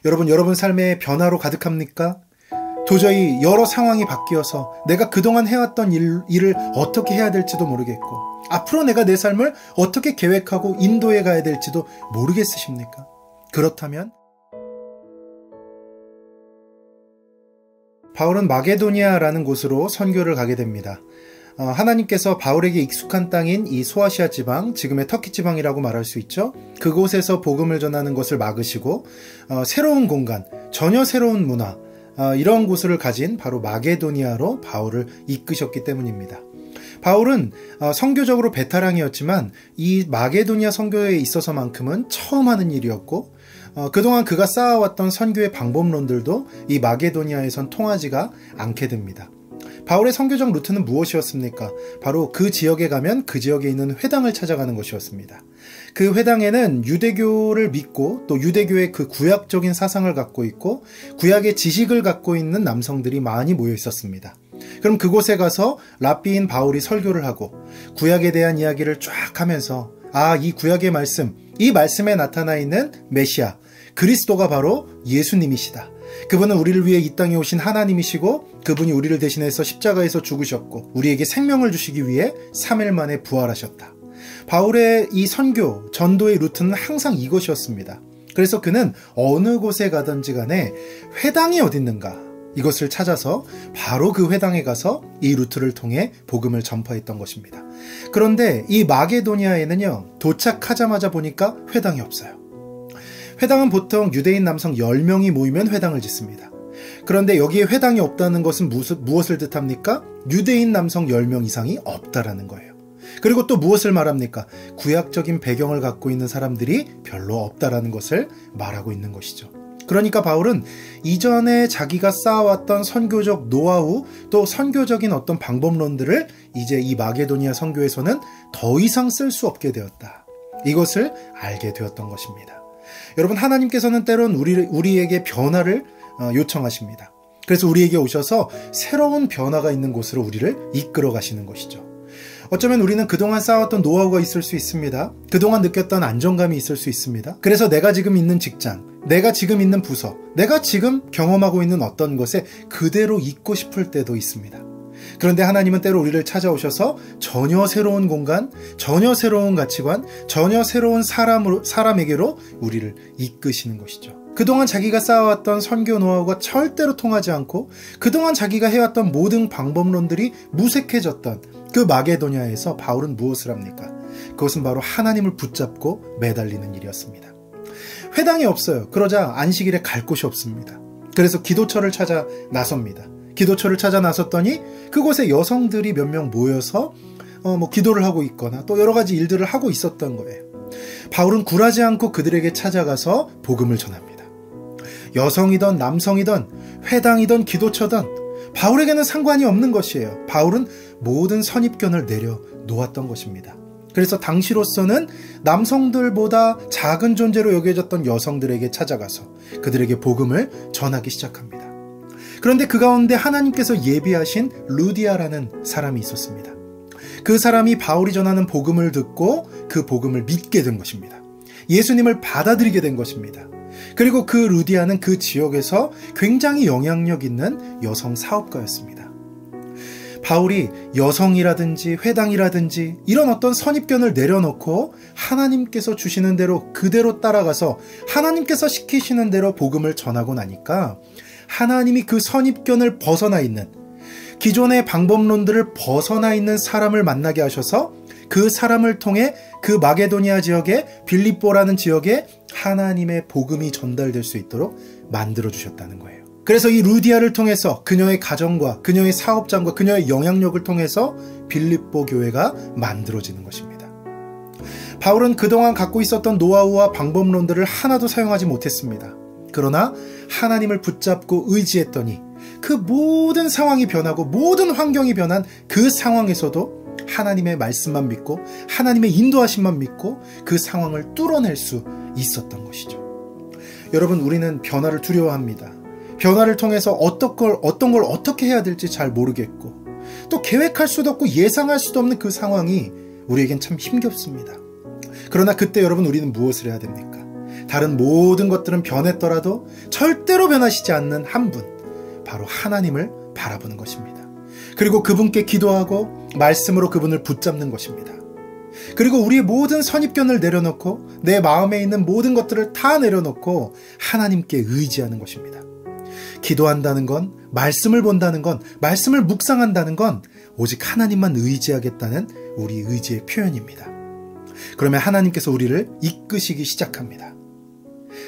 여러분 삶의 변화로 가득합니까? 도저히 여러 상황이 바뀌어서 내가 그동안 해왔던 일을 어떻게 해야 될지도 모르겠고, 앞으로 내가 내 삶을 어떻게 계획하고 인도해 가야 될지도 모르겠으십니까? 그렇다면 바울은 마게도니아라는 곳으로 선교를 가게 됩니다. 하나님께서 바울에게 익숙한 땅인 이 소아시아 지방, 지금의 터키 지방이라고 말할 수 있죠. 그곳에서 복음을 전하는 것을 막으시고 새로운 공간, 전혀 새로운 문화, 이런 곳을 가진 바로 마게도니아로 바울을 이끄셨기 때문입니다. 바울은 선교적으로 베테랑이었지만 이 마게도니아 선교에 있어서만큼은 처음 하는 일이었고, 그동안 그가 쌓아왔던 선교의 방법론들도 이 마게도니아에선 통하지가 않게 됩니다. 바울의 선교적 루트는 무엇이었습니까? 바로 그 지역에 가면 그 지역에 있는 회당을 찾아가는 것이었습니다. 그 회당에는 유대교를 믿고 또 구약의 그 구약적인 사상을 갖고 있고 구약의 지식을 갖고 있는 남성들이 많이 모여 있었습니다. 그럼 그곳에 가서 랍비인 바울이 설교를 하고 구약에 대한 이야기를 쫙 하면서, 이 구약의 말씀, 이 말씀에 나타나 있는 메시아, 그리스도가 바로 예수님이시다. 그분은 우리를 위해 이 땅에 오신 하나님이시고 그분이 우리를 대신해서 십자가에서 죽으셨고 우리에게 생명을 주시기 위해 3일 만에 부활하셨다. 바울의 이 선교, 전도의 루트는 항상 이것이었습니다. 그래서 그는 어느 곳에 가든지 간에 회당이 어디 있는가, 이것을 찾아서 바로 그 회당에 가서 이 루트를 통해 복음을 전파했던 것입니다. 그런데 이 마게도니아에는요, 도착하자마자 보니까 회당이 없어요. 회당은 보통 유대인 남성 10명이 모이면 회당을 짓습니다. 그런데 여기에 회당이 없다는 것은 무엇을 뜻합니까? 유대인 남성 10명 이상이 없다라는 거예요. 그리고 또 무엇을 말합니까? 구약적인 배경을 갖고 있는 사람들이 별로 없다라는 것을 말하고 있는 것이죠. 그러니까 바울은 이전에 자기가 쌓아왔던 선교적 노하우, 또 선교적인 어떤 방법론들을 이제 이 마게도니아 선교에서는 더 이상 쓸 수 없게 되었다. 이것을 알게 되었던 것입니다. 여러분, 하나님께서는 때론 우리에게 변화를 요청하십니다. 그래서 우리에게 오셔서 새로운 변화가 있는 곳으로 우리를 이끌어 가시는 것이죠. 어쩌면 우리는 그동안 쌓아왔던 노하우가 있을 수 있습니다. 그동안 느꼈던 안정감이 있을 수 있습니다. 그래서 내가 지금 있는 직장, 내가 지금 있는 부서, 내가 지금 경험하고 있는 어떤 것에 그대로 있고 싶을 때도 있습니다. 그런데 하나님은 때로 우리를 찾아오셔서 전혀 새로운 공간, 전혀 새로운 가치관, 전혀 새로운 사람에게로 우리를 이끄시는 것이죠. 그동안 자기가 쌓아왔던 선교 노하우가 절대로 통하지 않고 그동안 자기가 해왔던 모든 방법론들이 무색해졌던 그 마게도니아에서 바울은 무엇을 합니까? 그것은 바로 하나님을 붙잡고 매달리는 일이었습니다. 회당이 없어요. 그러자 안식일에 갈 곳이 없습니다. 그래서 기도처를 찾아 나섭니다. 기도처를 찾아 나섰더니 그곳에 여성들이 몇 명 모여서 기도를 하고 있거나 또 여러 가지 일들을 하고 있었던 거예요. 바울은 굴하지 않고 그들에게 찾아가서 복음을 전합니다. 여성이든 남성이든 회당이든 기도처든 바울에게는 상관이 없는 것이에요. 바울은 모든 선입견을 내려놓았던 것입니다. 그래서 당시로서는 남성들보다 작은 존재로 여겨졌던 여성들에게 찾아가서 그들에게 복음을 전하기 시작합니다. 그런데 그 가운데 하나님께서 예비하신 루디아라는 사람이 있었습니다. 그 사람이 바울이 전하는 복음을 듣고 그 복음을 믿게 된 것입니다. 예수님을 받아들이게 된 것입니다. 그리고 그 루디아는 그 지역에서 굉장히 영향력 있는 여성 사업가였습니다. 바울이 여성이라든지 회당이라든지 이런 어떤 선입견을 내려놓고 하나님께서 주시는 대로 그대로 따라가서 하나님께서 시키시는 대로 복음을 전하고 나니까 하나님이 그 선입견을 벗어나 있는, 기존의 방법론들을 벗어나 있는 사람을 만나게 하셔서 그 사람을 통해 그 마게도니아 지역에, 빌립보라는 지역에 하나님의 복음이 전달될 수 있도록 만들어주셨다는 거예요. 그래서 이 루디아를 통해서 그녀의 가정과 그녀의 사업장과 그녀의 영향력을 통해서 빌립보 교회가 만들어지는 것입니다. 바울은 그동안 갖고 있었던 노하우와 방법론들을 하나도 사용하지 못했습니다. 그러나 하나님을 붙잡고 의지했더니 그 모든 상황이 변하고 모든 환경이 변한 그 상황에서도 하나님의 말씀만 믿고 하나님의 인도하심만 믿고 그 상황을 뚫어낼 수 있었던 것이죠. 여러분, 우리는 변화를 두려워합니다. 변화를 통해서 어떤 걸 어떻게 해야 될지 잘 모르겠고 또 계획할 수도 없고 예상할 수도 없는 그 상황이 우리에겐 참 힘겹습니다. 그러나 그때 여러분, 우리는 무엇을 해야 됩니까? 다른 모든 것들은 변했더라도 절대로 변하시지 않는 한 분, 바로 하나님을 바라보는 것입니다. 그리고 그분께 기도하고 말씀으로 그분을 붙잡는 것입니다. 그리고 우리의 모든 선입견을 내려놓고 내 마음에 있는 모든 것들을 다 내려놓고 하나님께 의지하는 것입니다. 기도한다는 건, 말씀을 본다는 건, 말씀을 묵상한다는 건 오직 하나님만 의지하겠다는 우리 의지의 표현입니다. 그러면 하나님께서 우리를 이끄시기 시작합니다.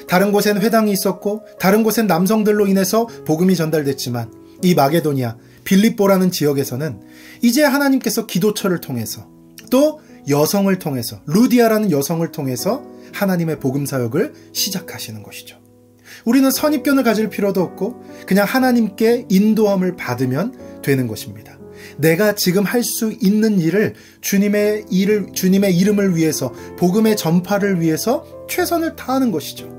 다른 곳엔 회당이 있었고 다른 곳엔 남성들로 인해서 복음이 전달됐지만 이 마게도니아, 빌립보라는 지역에서는 이제 하나님께서 기도처를 통해서 또 여성을 통해서, 루디아라는 여성을 통해서 하나님의 복음 사역을 시작하시는 것이죠. 우리는 선입견을 가질 필요도 없고 그냥 하나님께 인도함을 받으면 되는 것입니다. 내가 지금 할 수 있는 일을 주님의 이름을 위해서, 복음의 전파를 위해서 최선을 다하는 것이죠.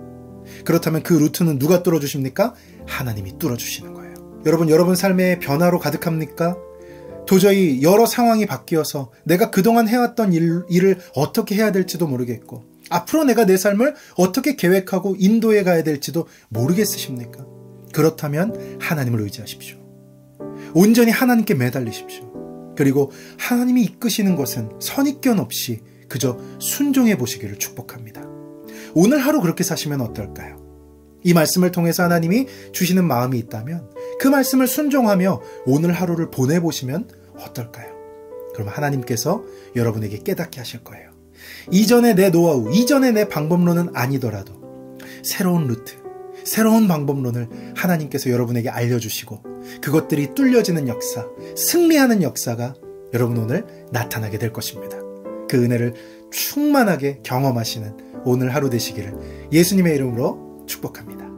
그렇다면 그 루트는 누가 뚫어주십니까? 하나님이 뚫어주시는 거예요. 여러분 삶의 변화로 가득합니까? 도저히 여러 상황이 바뀌어서 내가 그동안 해왔던 일을 어떻게 해야 될지도 모르겠고 앞으로 내가 내 삶을 어떻게 계획하고 인도해 가야 될지도 모르겠으십니까? 그렇다면 하나님을 의지하십시오. 온전히 하나님께 매달리십시오. 그리고 하나님이 이끄시는 것은 선입견 없이 그저 순종해 보시기를 축복합니다. 오늘 하루 그렇게 사시면 어떨까요? 이 말씀을 통해서 하나님이 주시는 마음이 있다면 그 말씀을 순종하며 오늘 하루를 보내보시면 어떨까요? 그럼 하나님께서 여러분에게 깨닫게 하실 거예요. 이전의 내 노하우, 이전의 내 방법론은 아니더라도 새로운 루트, 새로운 방법론을 하나님께서 여러분에게 알려주시고 그것들이 뚫려지는 역사, 승리하는 역사가 여러분 오늘 나타나게 될 것입니다. 그 은혜를 충만하게 경험하시는 오늘 하루 되시기를 예수님의 이름으로 축복합니다.